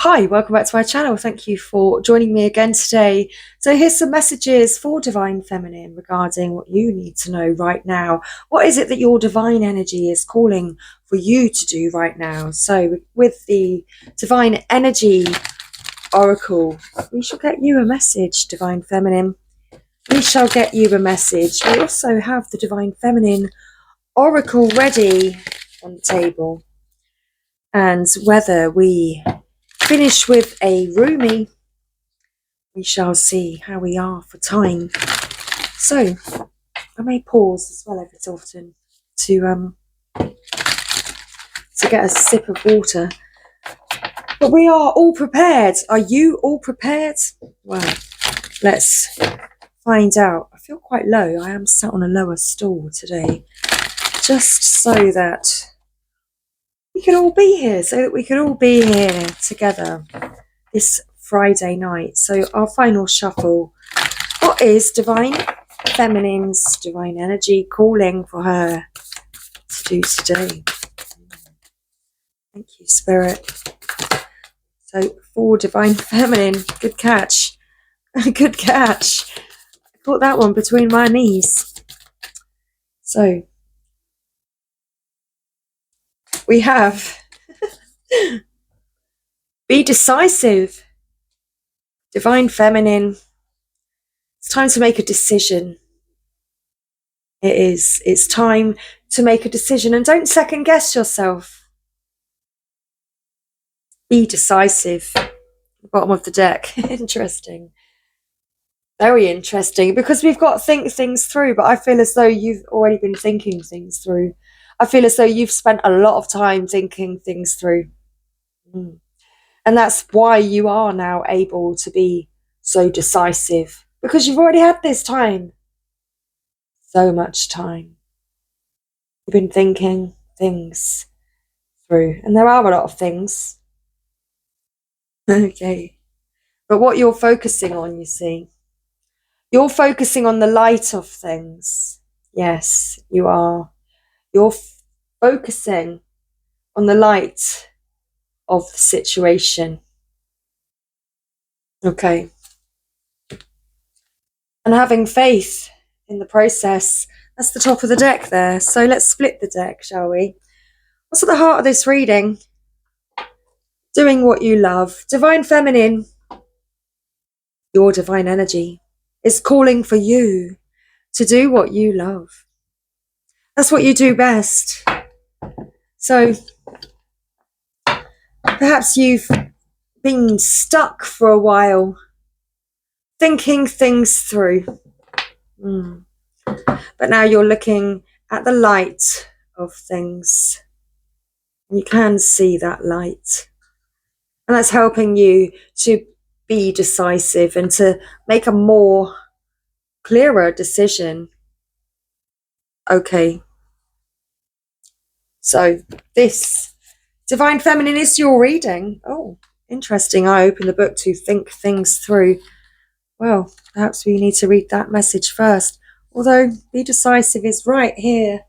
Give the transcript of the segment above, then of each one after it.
Hi, welcome back to my channel. Thank you for joining me again today. So here's some messages for Divine Feminine regarding what you need to know right now. What is it that your divine energy is calling for you to do right now? So with the Divine Energy Oracle, we shall get you a message, Divine Feminine. We shall get you a message. We also have the Divine Feminine Oracle ready on the table. And whether we finish with a roomie, we shall see how we are for time. So I may pause as well every so often to get a sip of water. But we are all prepared. Are you all prepared? Well, let's find out. I feel quite low. I am sat on a lower stool today, just so that we can all be here, together this Friday night. So our final shuffle. What is Divine Feminine's divine energy calling for her to do today? Thank you, Spirit. So for Divine Feminine, good catch. Good catch. I caught that one between my knees. So we have be decisive. Divine Feminine, it's time to make a decision. It is. It's time to make a decision, and don't second guess yourself. Be decisive. Bottom of the deck. Interesting. Very interesting, because we've got to think things through, but I feel as though you've already been thinking things through. I feel as though you've spent a lot of time thinking things through. And that's why you are now able to be so decisive, because you've already had this time. So much time. You've been thinking things through, and there are a lot of things. Okay. But what you're focusing on, you see, you're focusing on the light of things. Yes, you are. You're focusing on the light of the situation. Okay. And having faith in the process. That's the top of the deck there. So let's split the deck, shall we? What's at the heart of this reading? Doing what you love. Divine Feminine, your divine energy is calling for you to do what you love. That's what you do best. So perhaps you've been stuck for a while, thinking things through. But now you're looking at the light of things. You can see that light. And that's helping you to be decisive and to make a more clearer decision. Okay. So this Divine Feminine is your reading. Oh, interesting. I opened the book to think things through. Well, perhaps we need to read that message first. Although be decisive is right here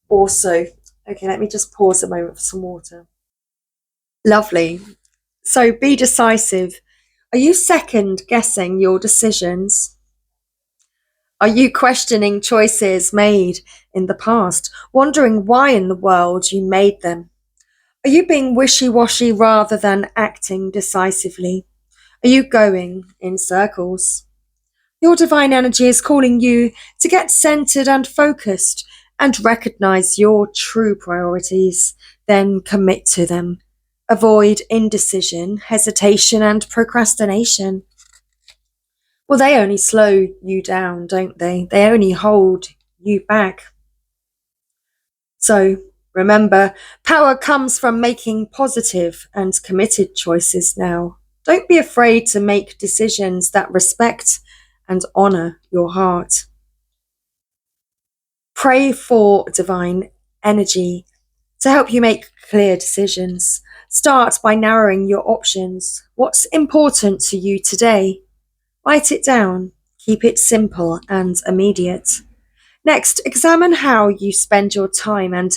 also. Okay, let me just pause a moment for some water. Lovely. So be decisive. Are you second guessing your decisions? Are you questioning choices made in the past, wondering why in the world you made them? Are you being wishy-washy rather than acting decisively? Are you going in circles? Your divine energy is calling you to get centered and focused and recognize your true priorities, then commit to them. Avoid indecision, hesitation, and procrastination. Well, they only slow you down, don't they? They only hold you back. So remember, power comes from making positive and committed choices now. Don't be afraid to make decisions that respect and honor your heart. Pray for divine energy to help you make clear decisions. Start by narrowing your options. What's important to you today? Write it down. Keep it simple and immediate. Next, examine how you spend your time and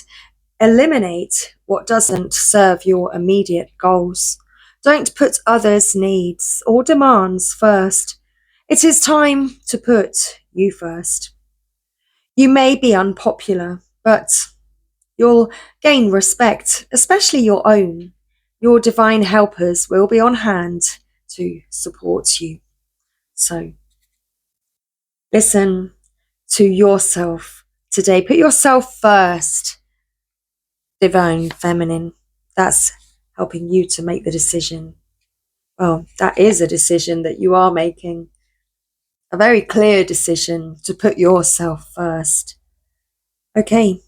eliminate what doesn't serve your immediate goals. Don't put others' needs or demands first. It is time to put you first. You may be unpopular, but you'll gain respect, especially your own. Your divine helpers will be on hand to support you. So listen to yourself today. Put yourself first, divine feminine. That's helping you to make the decision. Well, that is a decision that you are making. A very clear decision to put yourself first. Okay,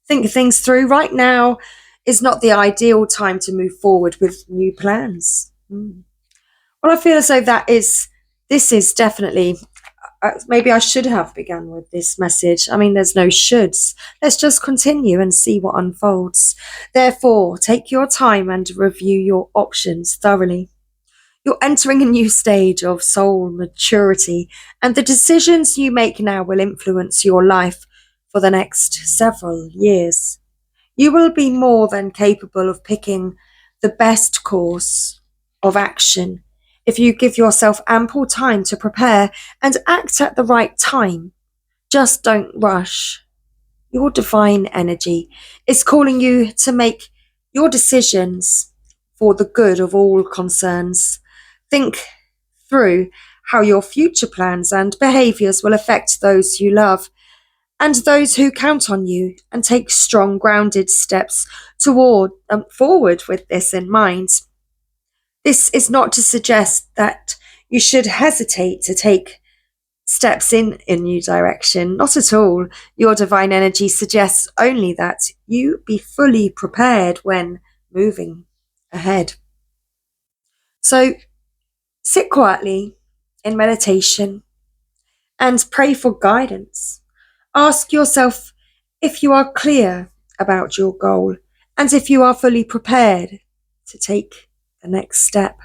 think things through. Right now is not the ideal time to move forward with new plans. Well, I feel as though this is definitely, maybe I should have begun with this message. I mean, there's no shoulds. Let's just continue and see what unfolds. Therefore, take your time and review your options thoroughly. You're entering a new stage of soul maturity, and the decisions you make now will influence your life for the next several years. You will be more than capable of picking the best course of action if you give yourself ample time to prepare and act at the right time. Just don't rush. Your divine energy is calling you to make your decisions for the good of all concerns. Think through how your future plans and behaviours will affect those you love and those who count on you, and take strong, grounded steps forward with this in mind. This is not to suggest that you should hesitate to take steps in a new direction. Not at all. Your divine energy suggests only that you be fully prepared when moving ahead. So sit quietly in meditation and pray for guidance. Ask yourself if you are clear about your goal and if you are fully prepared to take the next step.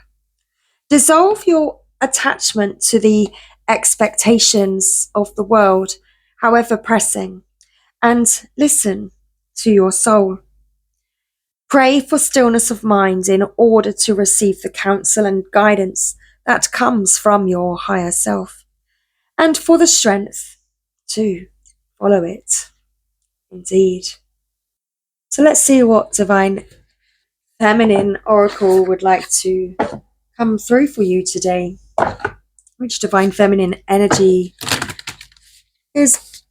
Dissolve your attachment to the expectations of the world, however pressing, and listen to your soul. Pray for stillness of mind in order to receive the counsel and guidance that comes from your higher self, and for the strength to follow it. Indeed. So let's see what Divine Feminine Oracle would like to come through for you today. Which Divine Feminine energy is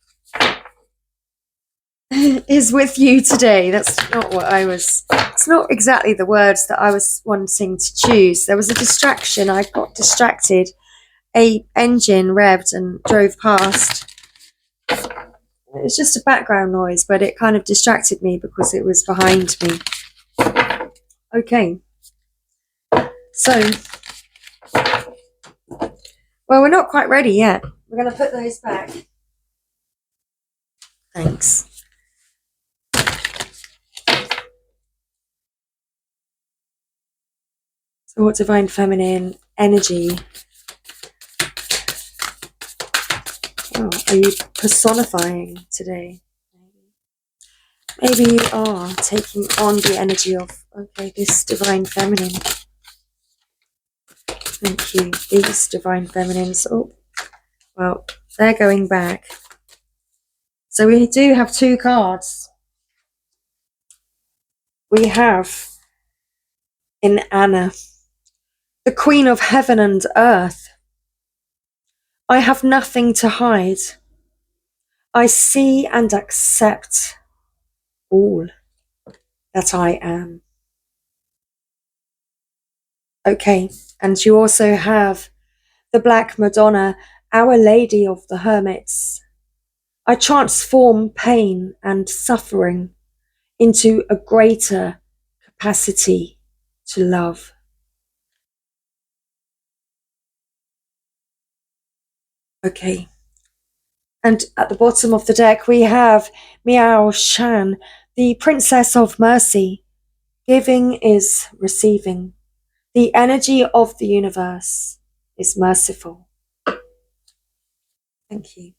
with you today? That's not what it's not exactly the words that I was wanting to choose. There was a distraction. I got distracted. A engine revved and drove past. It was just a background noise, but it kind of distracted me because it was behind me. Okay. So, well, we're not quite ready yet. We're going to put those back. Thanks. So what Divine Feminine energy are you personifying today? Maybe you are taking on the energy of, this Divine Feminine. Thank you. These Divine Feminines. Oh, well, they're going back. So we do have two cards. We have in Anna, the Queen of Heaven and Earth. I have nothing to hide. I see and accept all that I am. Okay, and you also have the Black Madonna, Our Lady of the Hermits. I transform pain and suffering into a greater capacity to love. Okay. And at the bottom of the deck, we have Miao Shan, the Princess of Mercy. Giving is receiving. The energy of the universe is merciful. Thank you.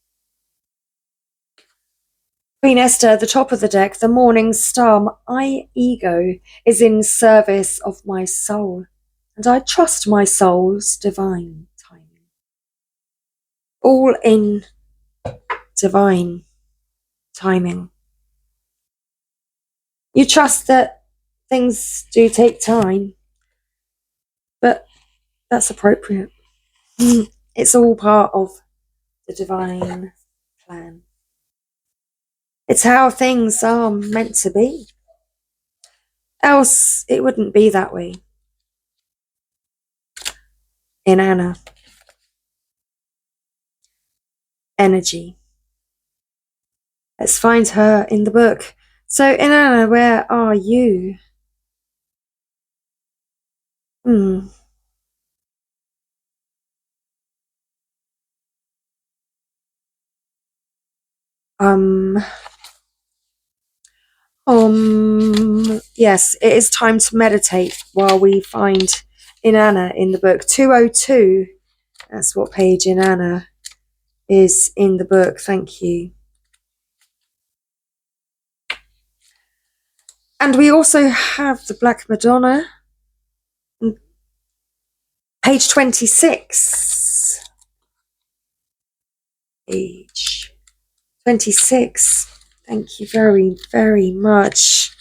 Queen Esther, at the top of the deck, the morning star. My ego is in service of my soul. and I trust my soul's divine timing. All in divine timing. You trust that things do take time, but that's appropriate. It's all part of the divine plan. It's how things are meant to be. Else, it wouldn't be that way. In Anna, energy. Let's find her in the book. So, in Anna, where are you? Yes, it is time to meditate while we find Inanna in the book. 202, that's what page Inanna is in the book. Thank you. And we also have the Black Madonna, page 26. Page 26. Thank you very, very much,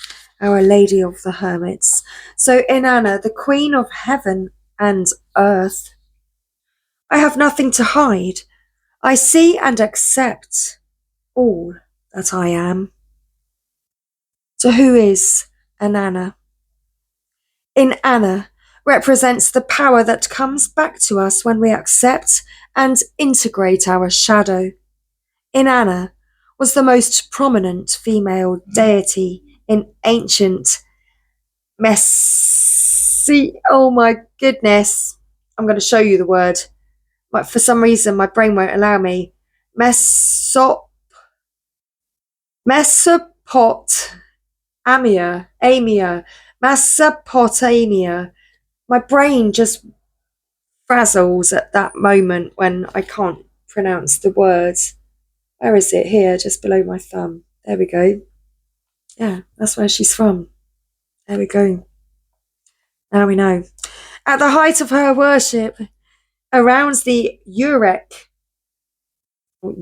Our Lady of the Hermits. So, Inanna, the Queen of Heaven and Earth. I have nothing to hide. I see and accept all that I am. So who is Inanna? Inanna represents the power that comes back to us when we accept and integrate our shadow. Inanna was the most prominent female deity in ancient oh my goodness. I'm going to show you the word. But for some reason, my brain won't allow me. Mesopotamia. Mesopotamia. My brain just frazzles at that moment when I can't pronounce the words. Where is it? Here, just below my thumb. There we go. Yeah, that's where she's from. There we go. Now we know. At the height of her worship, around the Uruk, or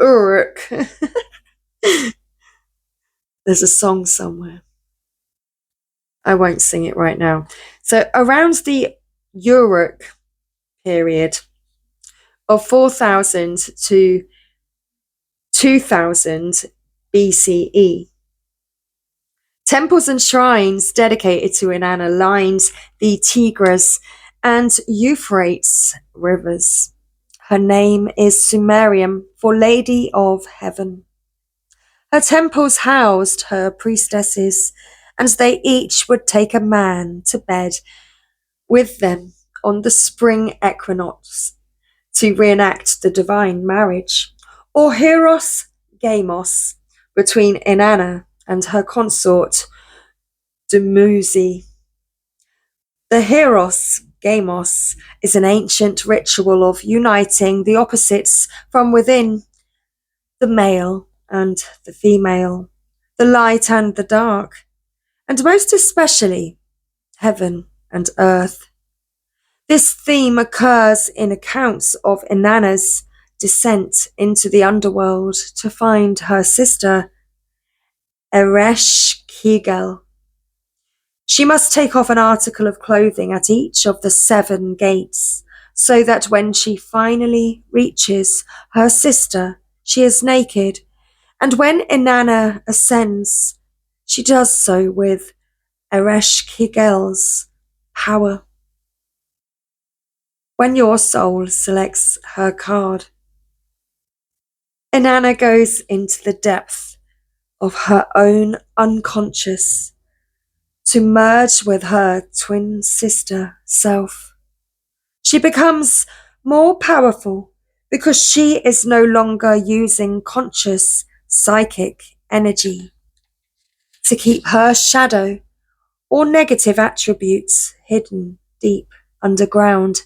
Uruk. There's a song somewhere. I won't sing it right now. So around the Uruk period of 4000 to 2000 BCE, temples and shrines dedicated to Inanna lined the Tigris and Euphrates rivers. Her name is Sumerian for Lady of Heaven. Her temples housed her priestesses, and they each would take a man to bed with them on the spring equinox to reenact the divine marriage, or Hieros Gamos, between Inanna and her consort Dumuzi. The Hieros Gamos is an ancient ritual of uniting the opposites from within, the male and the female, the light and the dark, and most especially heaven and earth. This theme occurs in accounts of Inanna's descent into the underworld to find her sister Ereshkigal. She must take off an article of clothing at each of the 7 gates, so that when she finally reaches her sister, she is naked, and when Inanna ascends, she does so with Ereshkigal's power. When your soul selects her card, Inanna goes into the depth of her own unconscious to merge with her twin sister self. She becomes more powerful because she is no longer using conscious psychic energy to keep her shadow or negative attributes hidden deep underground.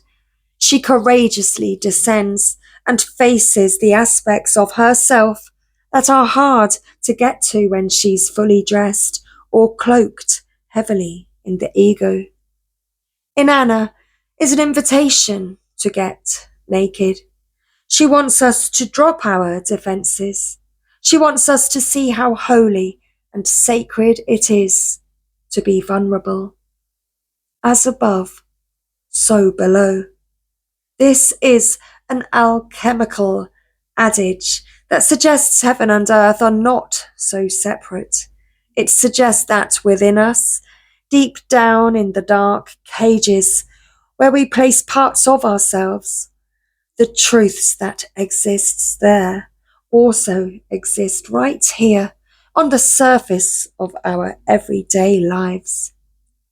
She courageously descends and faces the aspects of herself that are hard to get to when she's fully dressed or cloaked heavily in the ego. Inanna is an invitation to get naked. She wants us to drop our defenses. She wants us to see how holy and sacred it is to be vulnerable. As above, so below. This is an alchemical adage that suggests heaven and earth are not so separate. It suggests that within us, deep down in the dark cages where we place parts of ourselves, the truths that exists there also exist right here on the surface of our everyday lives.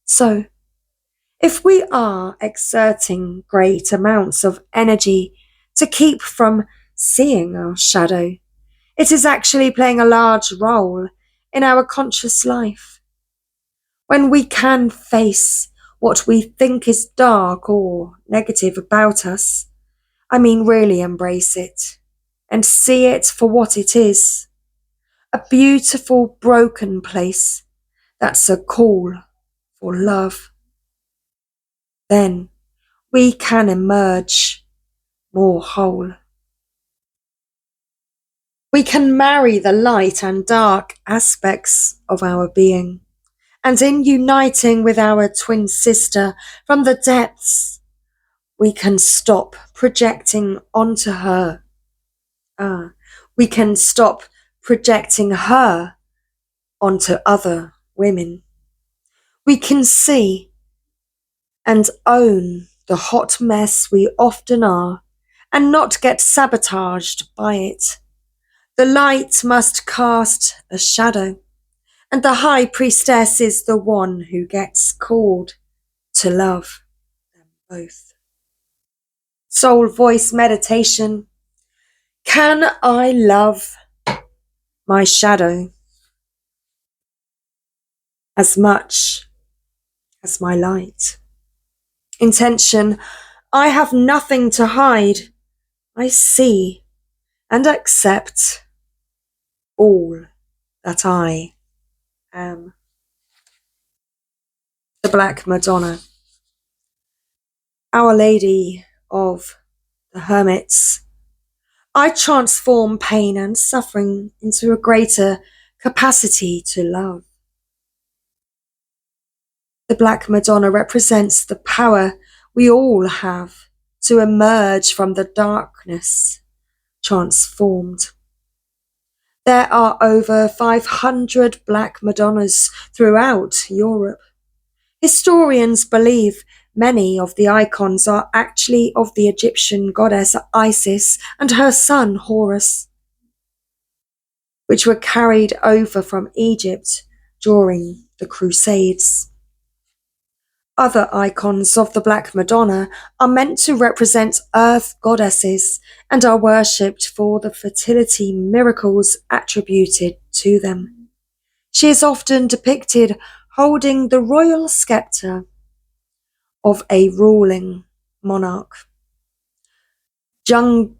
So, if we are exerting great amounts of energy to keep from seeing our shadow, it is actually playing a large role in our conscious life. When we can face what we think is dark or negative about us, I mean really embrace it and see it for what it is, a beautiful broken place that's a call for love. Then we can emerge more whole. We can marry the light and dark aspects of our being, and in uniting with our twin sister from the depths, we can stop projecting onto her. We can stop projecting her onto other women. We can see and own the hot mess we often are and not get sabotaged by it. The light must cast a shadow, and the high priestess is the one who gets called to love them both. Soul voice meditation. Can I love my shadow as much as my light? Intention. I have nothing to hide. I see and accept all that I am. The Black Madonna. Our Lady of the Hermits. I transform pain and suffering into a greater capacity to love. The Black Madonna represents the power we all have to emerge from the darkness transformed. There are over 500 Black Madonnas throughout Europe. Historians believe many of the icons are actually of the Egyptian goddess Isis and her son Horus, which were carried over from Egypt during the Crusades. Other icons of the Black Madonna are meant to represent earth goddesses and are worshipped for the fertility miracles attributed to them. She is often depicted holding the royal scepter of a ruling monarch. Jungian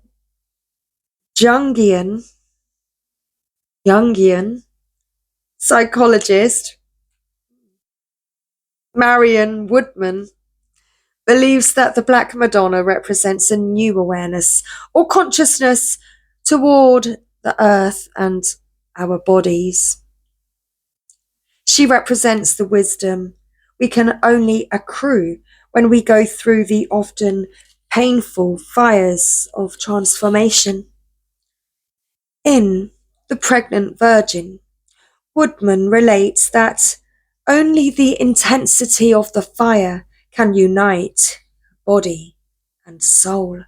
psychologist Marion Woodman believes that the Black Madonna represents a new awareness or consciousness toward the earth and our bodies. She represents the wisdom we can only accrue when we go through the often painful fires of transformation. In The Pregnant Virgin, Woodman relates that only the intensity of the fire can unite body and soul.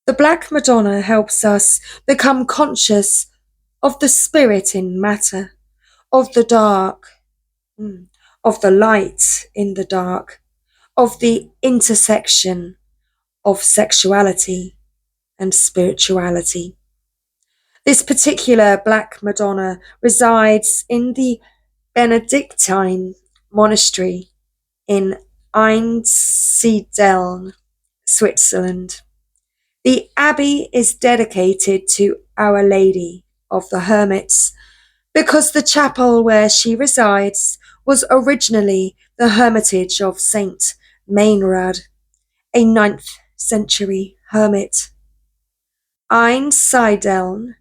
The Black Madonna helps us become conscious of the spirit in matter, of the dark, of the light in the dark, of the intersection of sexuality and spirituality. This particular Black Madonna resides in the Benedictine monastery in Einsiedeln, Switzerland. The abbey is dedicated to Our Lady of the Hermits because the chapel where she resides was originally the hermitage of Saint Maynard, a 9th century hermit. Einsideln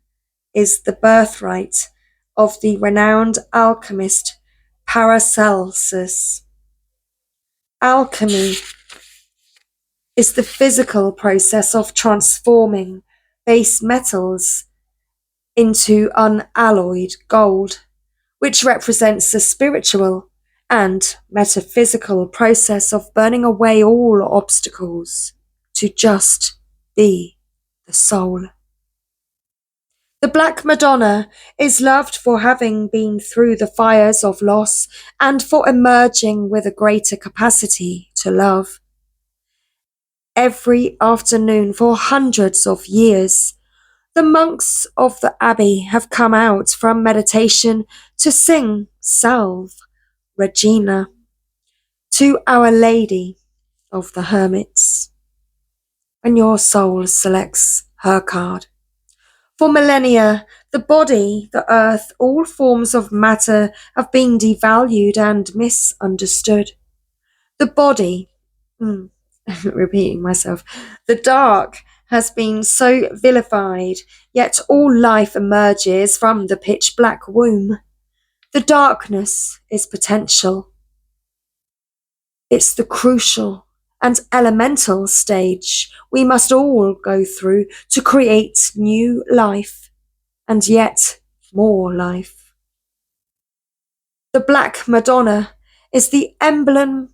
is the birthright of the renowned alchemist Paracelsus. Alchemy is the physical process of transforming base metals into unalloyed gold, which represents the spiritual and metaphysical process of burning away all obstacles to just be the soul. The Black Madonna is loved for having been through the fires of loss and for emerging with a greater capacity to love. Every afternoon for hundreds of years, the monks of the abbey have come out from meditation to sing Salve Regina to Our Lady of the Hermits. And your soul selects her card. For millennia, the body, the earth, all forms of matter have been devalued and misunderstood. The body, repeating myself, the dark has been so vilified, yet all life emerges from the pitch black womb. The darkness is potential. It's the crucial and elemental stage we must all go through to create new life, and yet more life. The Black Madonna is the emblem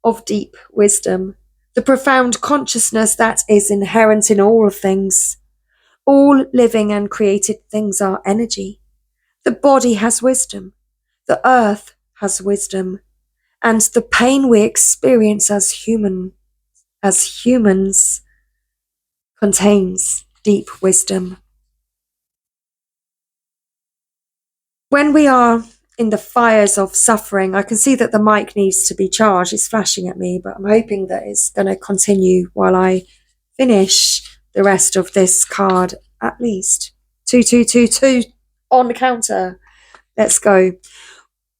of deep wisdom, the profound consciousness that is inherent in all things. All living and created things are energy. The body has wisdom, the earth has wisdom, and the pain we experience as humans contains deep wisdom. When we are in the fires of suffering, I can see that the mic needs to be charged. It's flashing at me, but I'm hoping that it's going to continue while I finish the rest of this card, at least. 2222 on the counter. Let's go.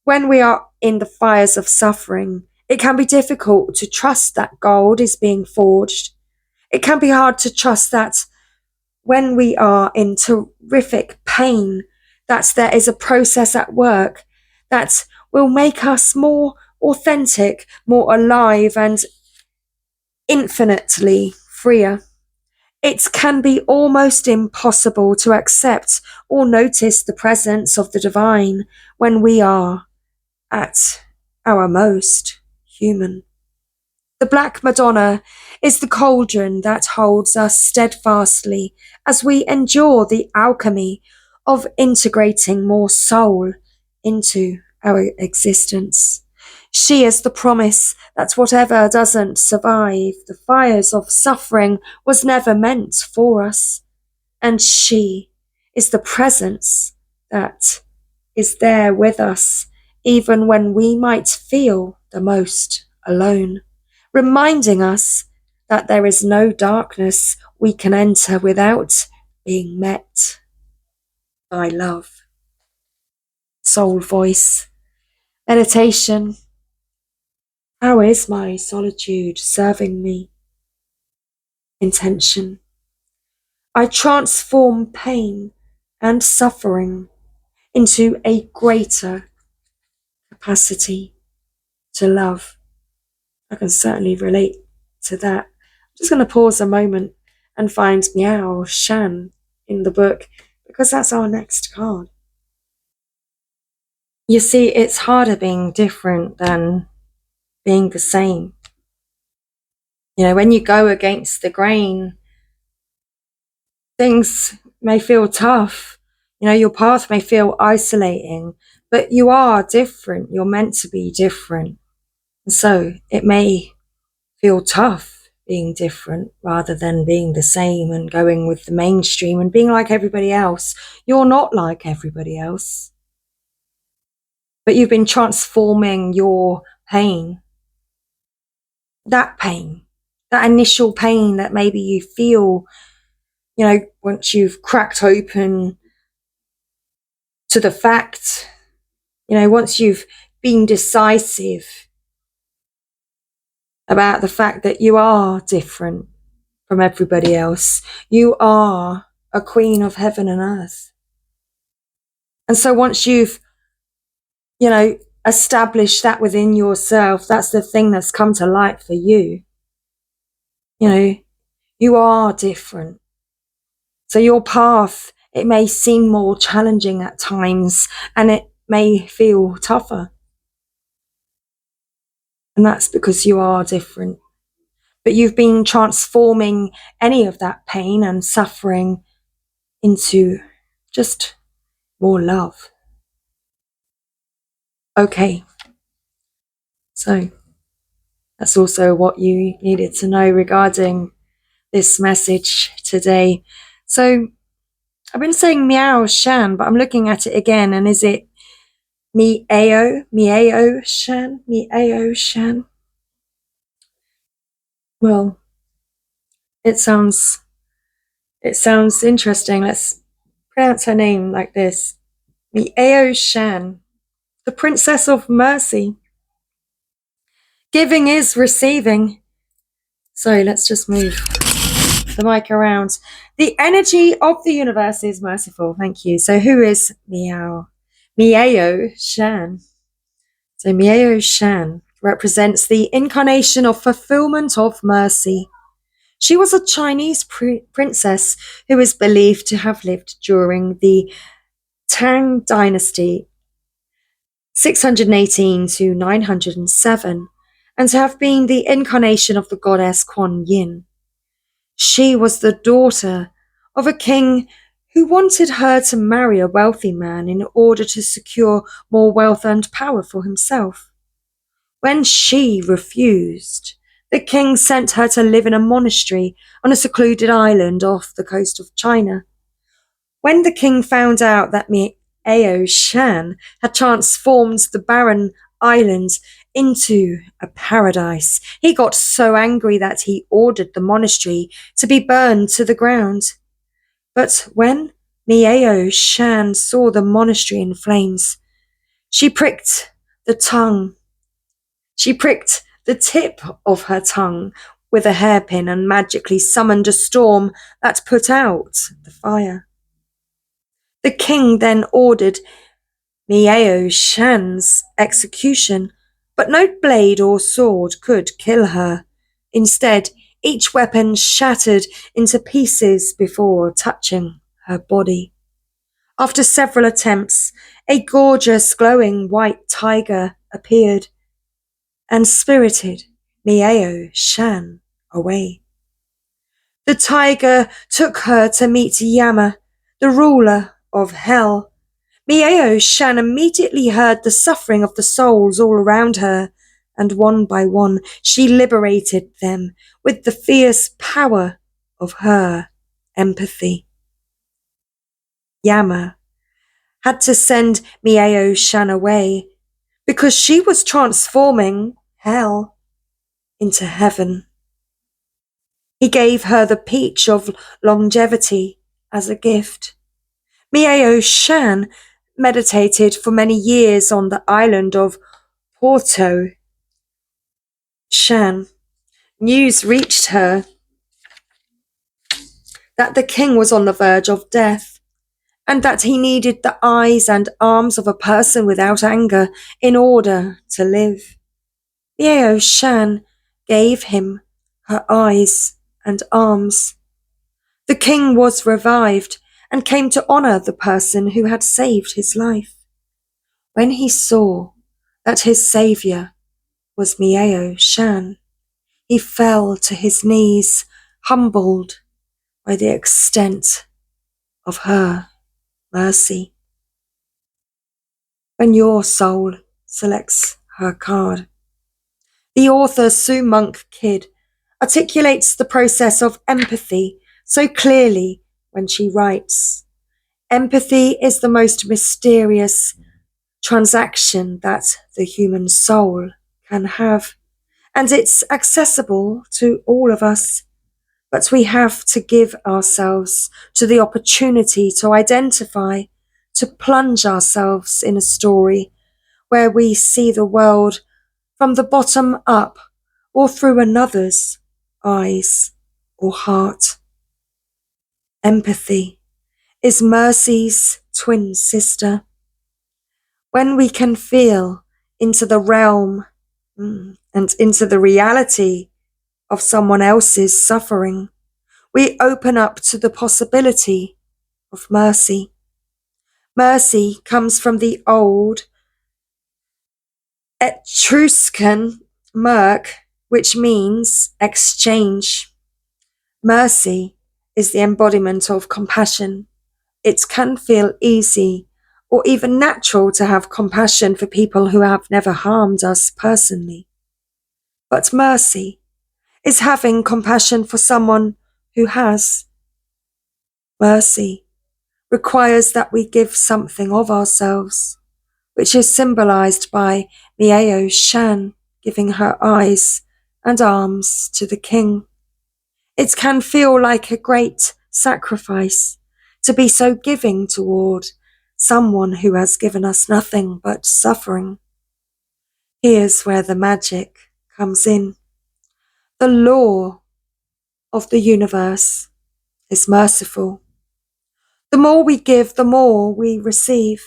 When we are in the fires of suffering, it can be difficult to trust that gold is being forged. It can be hard to trust that when we are in terrific pain, that there is a process at work that will make us more authentic, more alive, and infinitely freer. It can be almost impossible to accept or notice the presence of the divine when we are at our most human. The Black Madonna is the cauldron that holds us steadfastly as we endure the alchemy of integrating more soul into our existence. She is the promise that whatever doesn't survive the fires of suffering was never meant for us. And she is the presence that is there with us even when we might feel the most alone, reminding us that there is no darkness we can enter without being met by love. Soul voice. Meditation. How is my solitude serving me? Intention. I transform pain and suffering into a greater capacity to love. I can certainly relate to that. I'm just going to pause a moment and find Meow Shan in the book, because that's our next card. You see, it's harder being different than being the same. You know, when you go against the grain, things may feel tough. You know, your path may feel isolating, but you are different. You're meant to be different. And so it may feel tough being different rather than being the same and going with the mainstream and being like everybody else. You're not like everybody else. But you've been transforming your pain. That initial pain that maybe you feel, you know, once you've cracked open to the fact, you know, once you've been decisive about the fact that you are different from everybody else. You are a queen of heaven and earth. And so once you've, established that within yourself, that's the thing that's come to light for you. You are different. So your path, it may seem more challenging at times, and it may feel tougher. And that's because you are different. But you've been transforming any of that pain and suffering into just more love. Okay. So that's also what you needed to know regarding this message today. So I've been saying meow shan, but I'm looking at it again, and is it meow shan? Well, it sounds interesting. Let's pronounce her name like this. Meow shan, the Princess of Mercy. Giving is receiving. So let's just move the mic around. The energy of the universe is merciful. Thank you. So who is Miao Shan? So Miao Shan represents the incarnation of fulfillment of mercy. She was a Chinese princess who is believed to have lived during the Tang Dynasty, 618 to 907, and to have been the incarnation of the goddess Kuan Yin. She was the daughter of a king who wanted her to marry a wealthy man in order to secure more wealth and power for himself. When she refused, the king sent her to live in a monastery on a secluded island off the coast of China. When the king found out that Miao Shan had transformed the barren island into a paradise, he got so angry that he ordered the monastery to be burned to the ground. But when Miao Shan saw the monastery in flames, she pricked the tip of her tongue with a hairpin and magically summoned a storm that put out the fire. The king then ordered Miao Shan's execution, but no blade or sword could kill her. Instead, each weapon shattered into pieces before touching her body. After several attempts, a gorgeous glowing white tiger appeared and spirited Miao Shan away. The tiger took her to meet Yama, the ruler of hell. Miao Shan immediately heard the suffering of the souls all around her, and one by one she liberated them with the fierce power of her empathy. Yama had to send Miao Shan away because she was transforming hell into heaven. He gave her the peach of longevity as a gift. Miao Shan meditated for many years on the island of Porto Shan. News reached her that the king was on the verge of death, and that he needed the eyes and arms of a person without anger in order to live. Miao Shan gave him her eyes and arms. The king was revived and came to honor the person who had saved his life. When he saw that his savior was Miao Shan, he fell to his knees, humbled by the extent of her mercy. When your soul selects her card, the author Sue Monk Kidd articulates the process of empathy so clearly when she writes, "Empathy is the most mysterious transaction that the human soul can have, and it's accessible to all of us. But we have to give ourselves to the opportunity to identify, to plunge ourselves in a story where we see the world from the bottom up or through another's eyes or heart. Empathy is mercy's twin sister. When we can feel into the realm and into the reality of someone else's suffering, we open up to the possibility of mercy. Mercy comes from the old Etruscan merc, which means exchange. Mercy is the embodiment of compassion. It can feel easy or even natural to have compassion for people who have never harmed us personally. But mercy is having compassion for someone who has. Mercy requires that we give something of ourselves, which is symbolized by Miao Shan giving her eyes and arms to the king. It can feel like a great sacrifice to be so giving toward someone who has given us nothing but suffering. Here's where the magic comes in. The law of the universe is merciful. The more we give, the more we receive.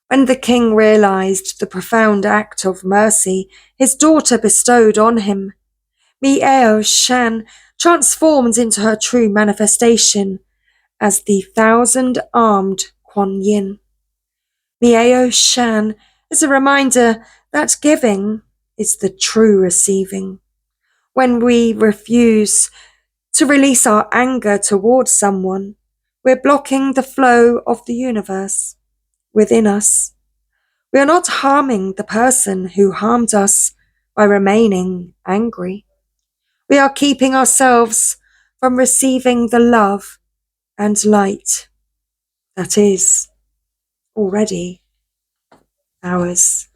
When the king realized the profound act of mercy his daughter bestowed on him, Miao Shan transformed into her true manifestation as the 1,000-armed Kuan Yin. Miao Shan is a reminder that giving is the true receiving. When we refuse to release our anger towards someone, we're blocking the flow of the universe within us. We are not harming the person who harmed us by remaining angry. We are keeping ourselves from receiving the love and light that is already ours.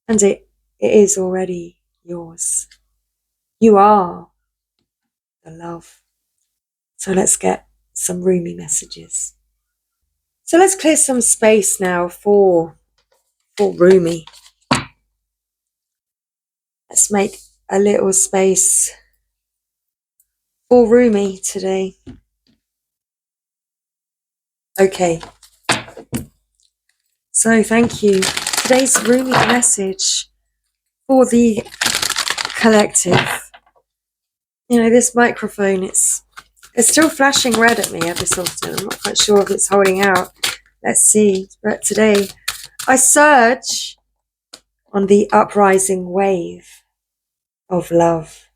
And it is already yours. You are the love. So let's get some Rumi messages. So let's clear some space now for Rumi. Let's make a little space for Rumi today. Okay. So thank you. Today's Rumi message for the collective. You know, this microphone, it's still flashing red at me every so often. I'm not quite sure if it's holding out. Let's see. But today, I surge on the uprising wave of love.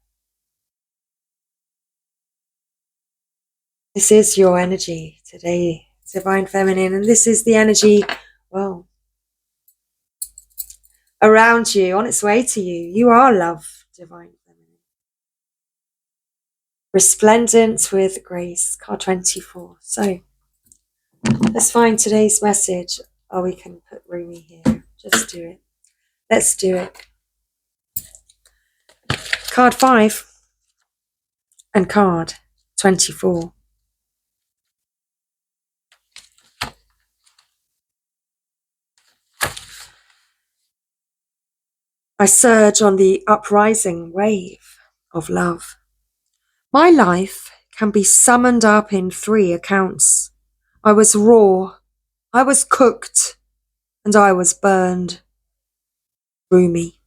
This is your energy today, Divine Feminine, and this is the energy, well, around you, on its way to you. You are love, Divine Feminine. Resplendent with grace, card 24. So, let's find today's message. Oh, we can put Rumi here. Just do it. Let's do it. Card 5 and card 24. I surge on the uprising wave of love. My life can be summoned up in 3 accounts. I was raw, I was cooked, and I was burned. Rumi.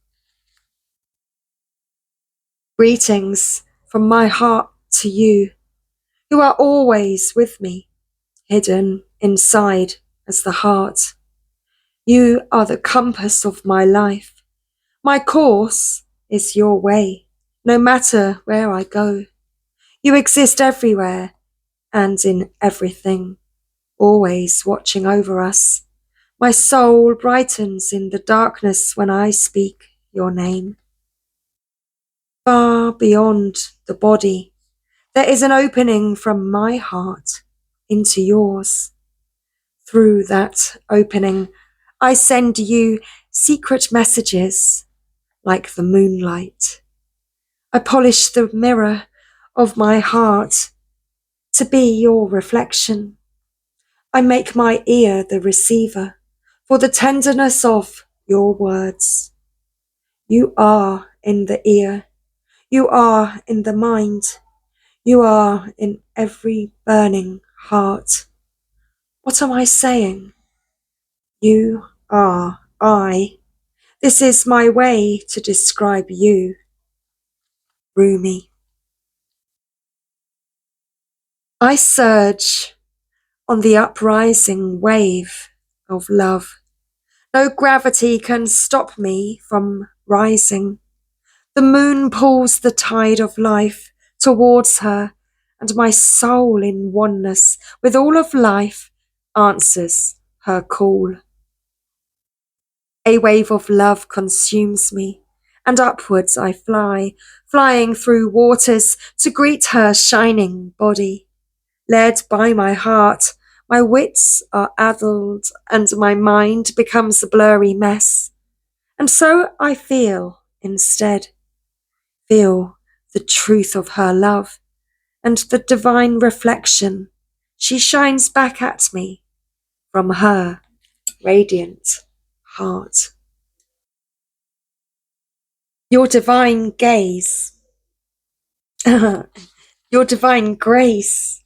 Greetings from my heart to you, who are always with me, hidden inside as the heart. You are the compass of my life. My course is your way, no matter where I go. You exist everywhere and in everything, always watching over us. My soul brightens in the darkness when I speak your name. Far beyond the body, there is an opening from my heart into yours. Through that opening, I send you secret messages like the moonlight. I polish the mirror of my heart to be your reflection. I make my ear the receiver, for the tenderness of your words. You are in the ear, you are in the mind, you are in every burning heart. What am I saying? You are I. This is my way to describe you, Rumi. I surge on the uprising wave of love. No gravity can stop me from rising. The moon pulls the tide of life towards her, and my soul in oneness with all of life answers her call. A wave of love consumes me, and upwards I fly, flying through waters to greet her shining body. Led by my heart, my wits are addled, and my mind becomes a blurry mess. And so I feel instead, feel the truth of her love and the divine reflection she shines back at me from her radiant heart. Your divine gaze, your divine grace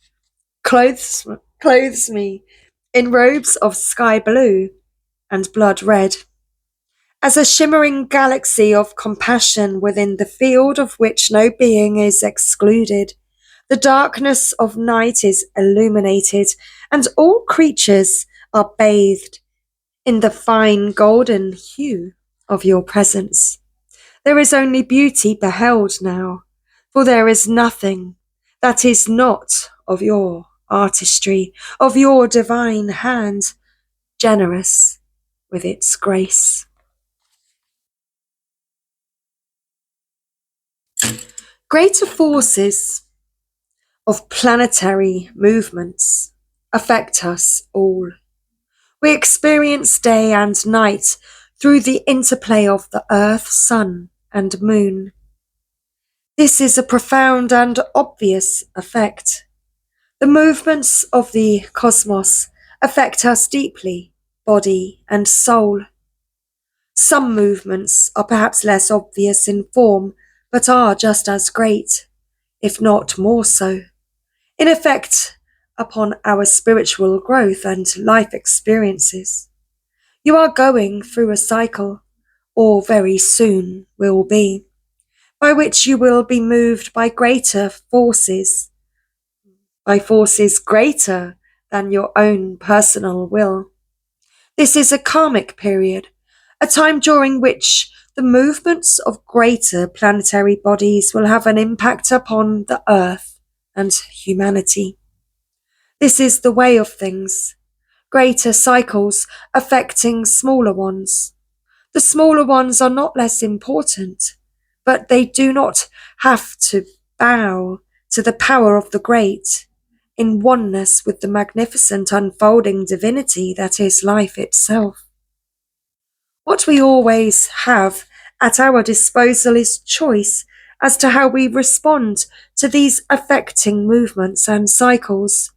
clothes me in robes of sky blue and blood red, as a shimmering galaxy of compassion within the field of which no being is excluded. The darkness of night is illuminated, and all creatures are bathed in the fine golden hue of your presence. There is only beauty beheld now, for there is nothing that is not of your artistry, of your divine hand, generous with its grace. Greater forces of planetary movements affect us all. We experience day and night through the interplay of the earth, sun, and moon. This is a profound and obvious effect. The movements of the cosmos affect us deeply, body and soul. Some movements are perhaps less obvious in form, but are just as great, if not more so, in effect upon our spiritual growth and life experiences. You are going through a cycle, or very soon will be, by which you will be moved by greater forces, by forces greater than your own personal will. This is a karmic period, a time during which the movements of greater planetary bodies will have an impact upon the earth and humanity. This is the way of things, greater cycles affecting smaller ones. The smaller ones are not less important, but they do not have to bow to the power of the great, in oneness with the magnificent unfolding divinity that is life itself. What we always have at our disposal is choice as to how we respond to these affecting movements and cycles.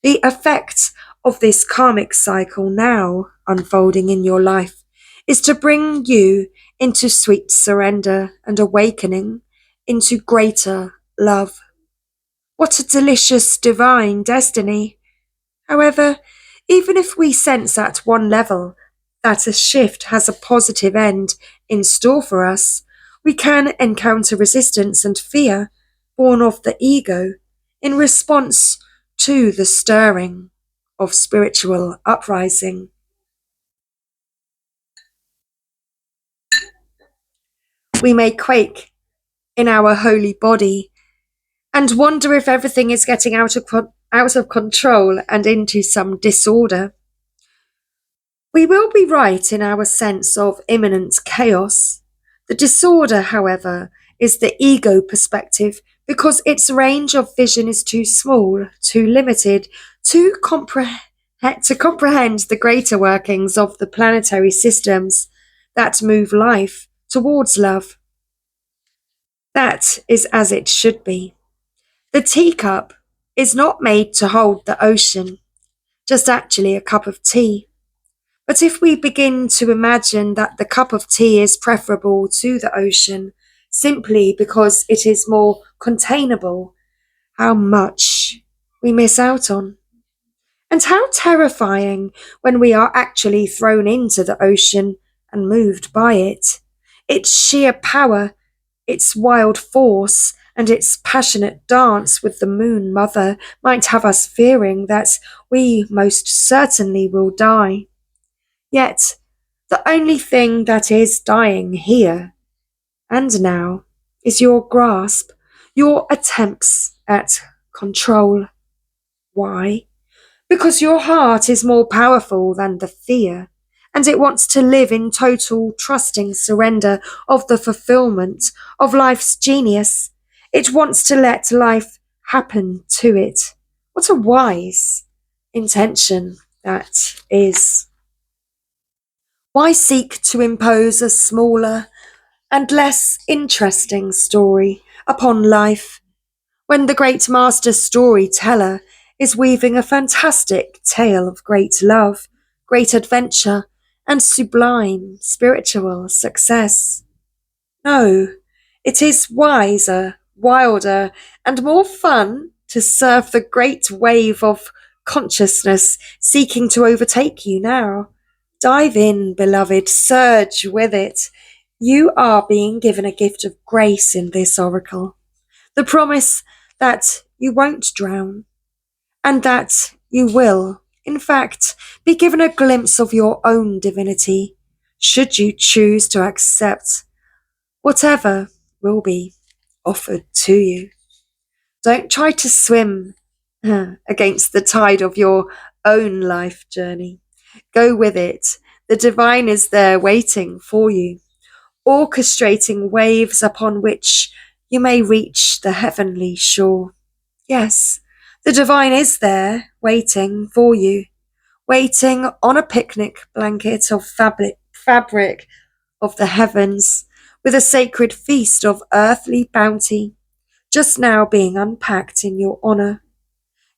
The effect of this karmic cycle now unfolding in your life is to bring you into sweet surrender and awakening into greater love. What a delicious divine destiny! However, even if we sense at one level that a shift has a positive end in store for us, we can encounter resistance and fear born of the ego in response to the stirring of spiritual uprising. We may quake in our holy body and wonder if everything is getting out of control and into some disorder. We will be right in our sense of imminent chaos. The disorder, however, is the ego perspective because its range of vision is too small, too limited, to comprehend the greater workings of the planetary systems that move life towards love. That is as it should be. The teacup is not made to hold the ocean, just actually a cup of tea. But if we begin to imagine that the cup of tea is preferable to the ocean simply because it is more containable, how much we miss out on. And how terrifying when we are actually thrown into the ocean and moved by it. Its sheer power, its wild force, and its passionate dance with the moon mother might have us fearing that we most certainly will die. Yet, the only thing that is dying here and now is your grasp, your attempts at control. Why? Because your heart is more powerful than the fear, and it wants to live in total trusting surrender of the fulfillment of life's genius. It wants to let life happen to it. What a wise intention that is. Why seek to impose a smaller and less interesting story upon life when the great master storyteller is weaving a fantastic tale of great love, great adventure, and sublime spiritual success? No, it is wiser, wilder, and more fun to surf the great wave of consciousness seeking to overtake you now. Dive in, beloved, surge with it. You are being given a gift of grace in this oracle. The promise that you won't drown, and that you will, in fact, be given a glimpse of your own divinity, should you choose to accept whatever will be offered to you. Don't try to swim against the tide of your own life journey. Go with it. The divine is there waiting for you, orchestrating waves upon which you may reach the heavenly shore. Yes, the divine is there waiting for you, waiting on a picnic blanket of fabric of the heavens, with a sacred feast of earthly bounty just now being unpacked in your honor.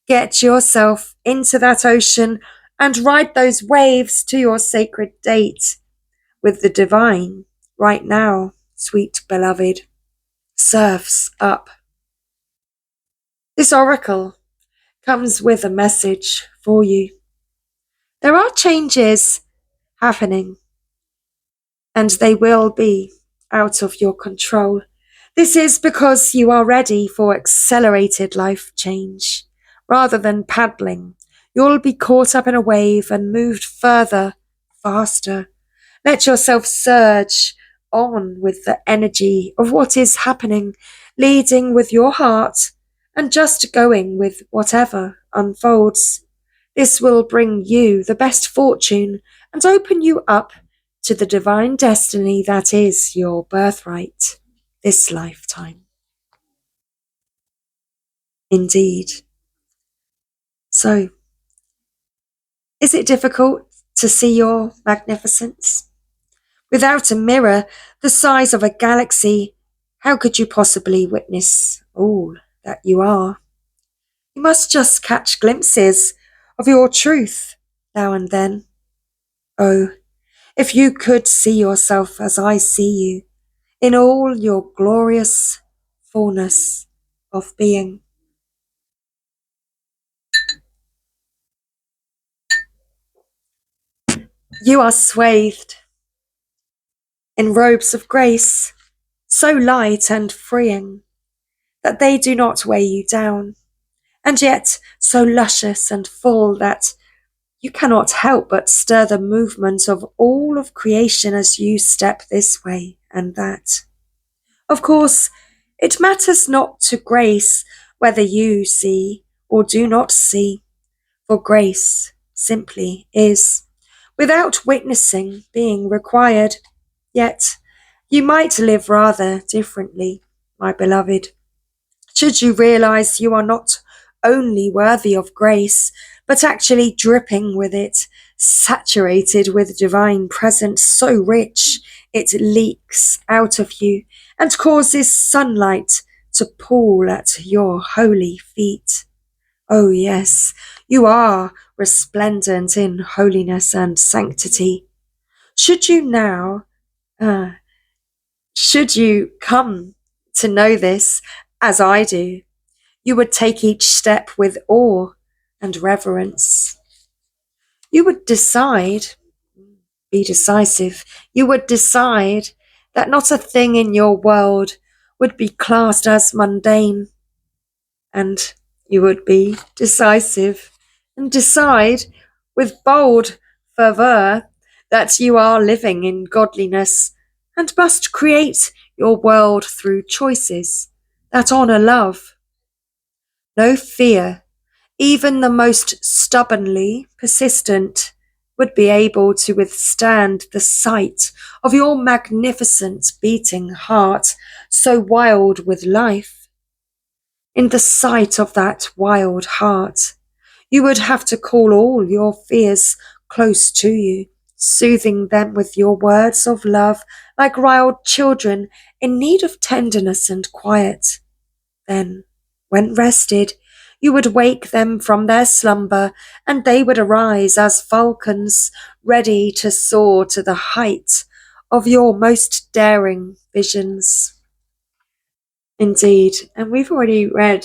Get yourself into that ocean and ride those waves to your sacred date with the divine right now, sweet beloved. Surfs up. This oracle comes with a message for you. There are changes happening, and they will be out of your control. This is because you are ready for accelerated life change. Rather than paddling, you'll be caught up in a wave and moved further, faster. Let yourself surge on with the energy of what is happening, leading with your heart and just going with whatever unfolds. This will bring you the best fortune and open you up to the divine destiny that is your birthright this lifetime. Indeed. So, is it difficult to see your magnificence? Without a mirror the size of a galaxy, how could you possibly witness all that you are? You must just catch glimpses of your truth now and then. Oh, if you could see yourself as I see you, in all your glorious fullness of being. You are swathed in robes of grace, so light and freeing that they do not weigh you down, and yet so luscious and full that you cannot help but stir the movement of all of creation as you step this way and that. Of course, it matters not to grace whether you see or do not see, for grace simply is, without witnessing being required. Yet you might live rather differently, my beloved, should you realize you are not only worthy of grace, but actually dripping with it, saturated with divine presence so rich it leaks out of you and causes sunlight to pool at your holy feet. Oh yes, You are resplendent in holiness and sanctity. Should you now, uh, should you come to know this as I do, you would take each step with awe and reverence. You would decide, be decisive, you would decide that not a thing in your world would be classed as mundane, and you would be decisive and decide with bold fervour that you are living in godliness and must create your world through choices that honour love. No fear, even the most stubbornly persistent, would be able to withstand the sight of your magnificent beating heart, so wild with life. In the sight of that wild heart, you would have to call all your fears close to you, soothing them with your words of love like riled children in need of tenderness and quiet. Then, when rested, you would wake them from their slumber, and they would arise as falcons, ready to soar to the height of your most daring visions. Indeed, and we've already read,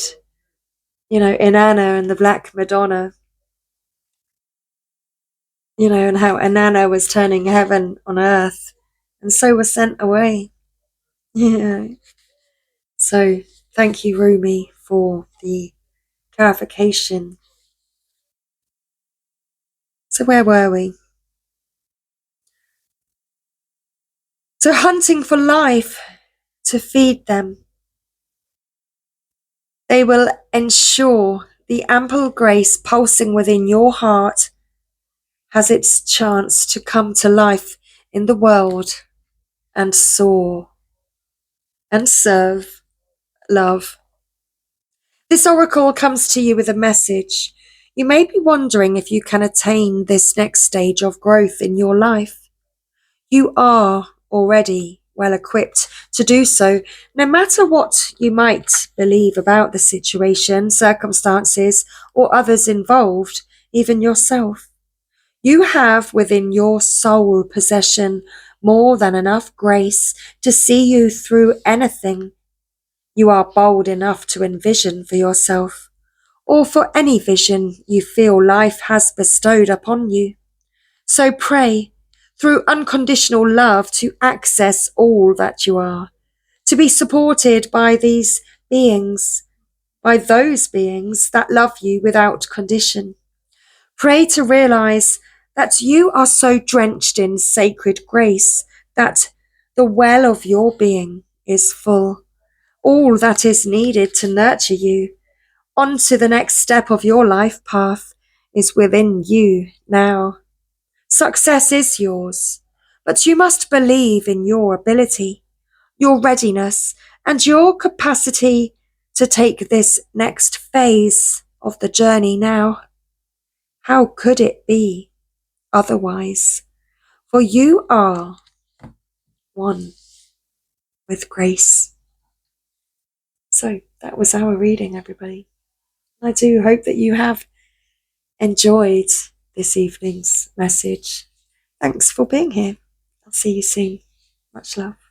Inanna and the Black Madonna, and how Inanna was turning heaven on earth, and so was sent away. Yeah. So, thank you, Rumi, for the clarification. So where were we? So hunting for life to feed them. They will ensure the ample grace pulsing within your heart has its chance to come to life in the world and soar and serve love. This oracle comes to you with a message. You may be wondering if you can attain this next stage of growth in your life. You are already well equipped to do so, no matter what you might believe about the situation, circumstances, or others involved, even yourself. You have within your soul possession more than enough grace to see you through anything you are bold enough to envision for yourself, or for any vision you feel life has bestowed upon you. So pray through unconditional love to access all that you are, to be supported by these beings, by those beings that love you without condition. Pray to realize that you are so drenched in sacred grace that the well of your being is full. All that is needed to nurture you onto the next step of your life path is within you now. Success is yours, but you must believe in your ability, your readiness, and your capacity to take this next phase of the journey now. How could it be otherwise? For you are one with grace. So that was our reading, everybody. I do hope that you have enjoyed this evening's message. Thanks for being here. I'll see you soon. Much love.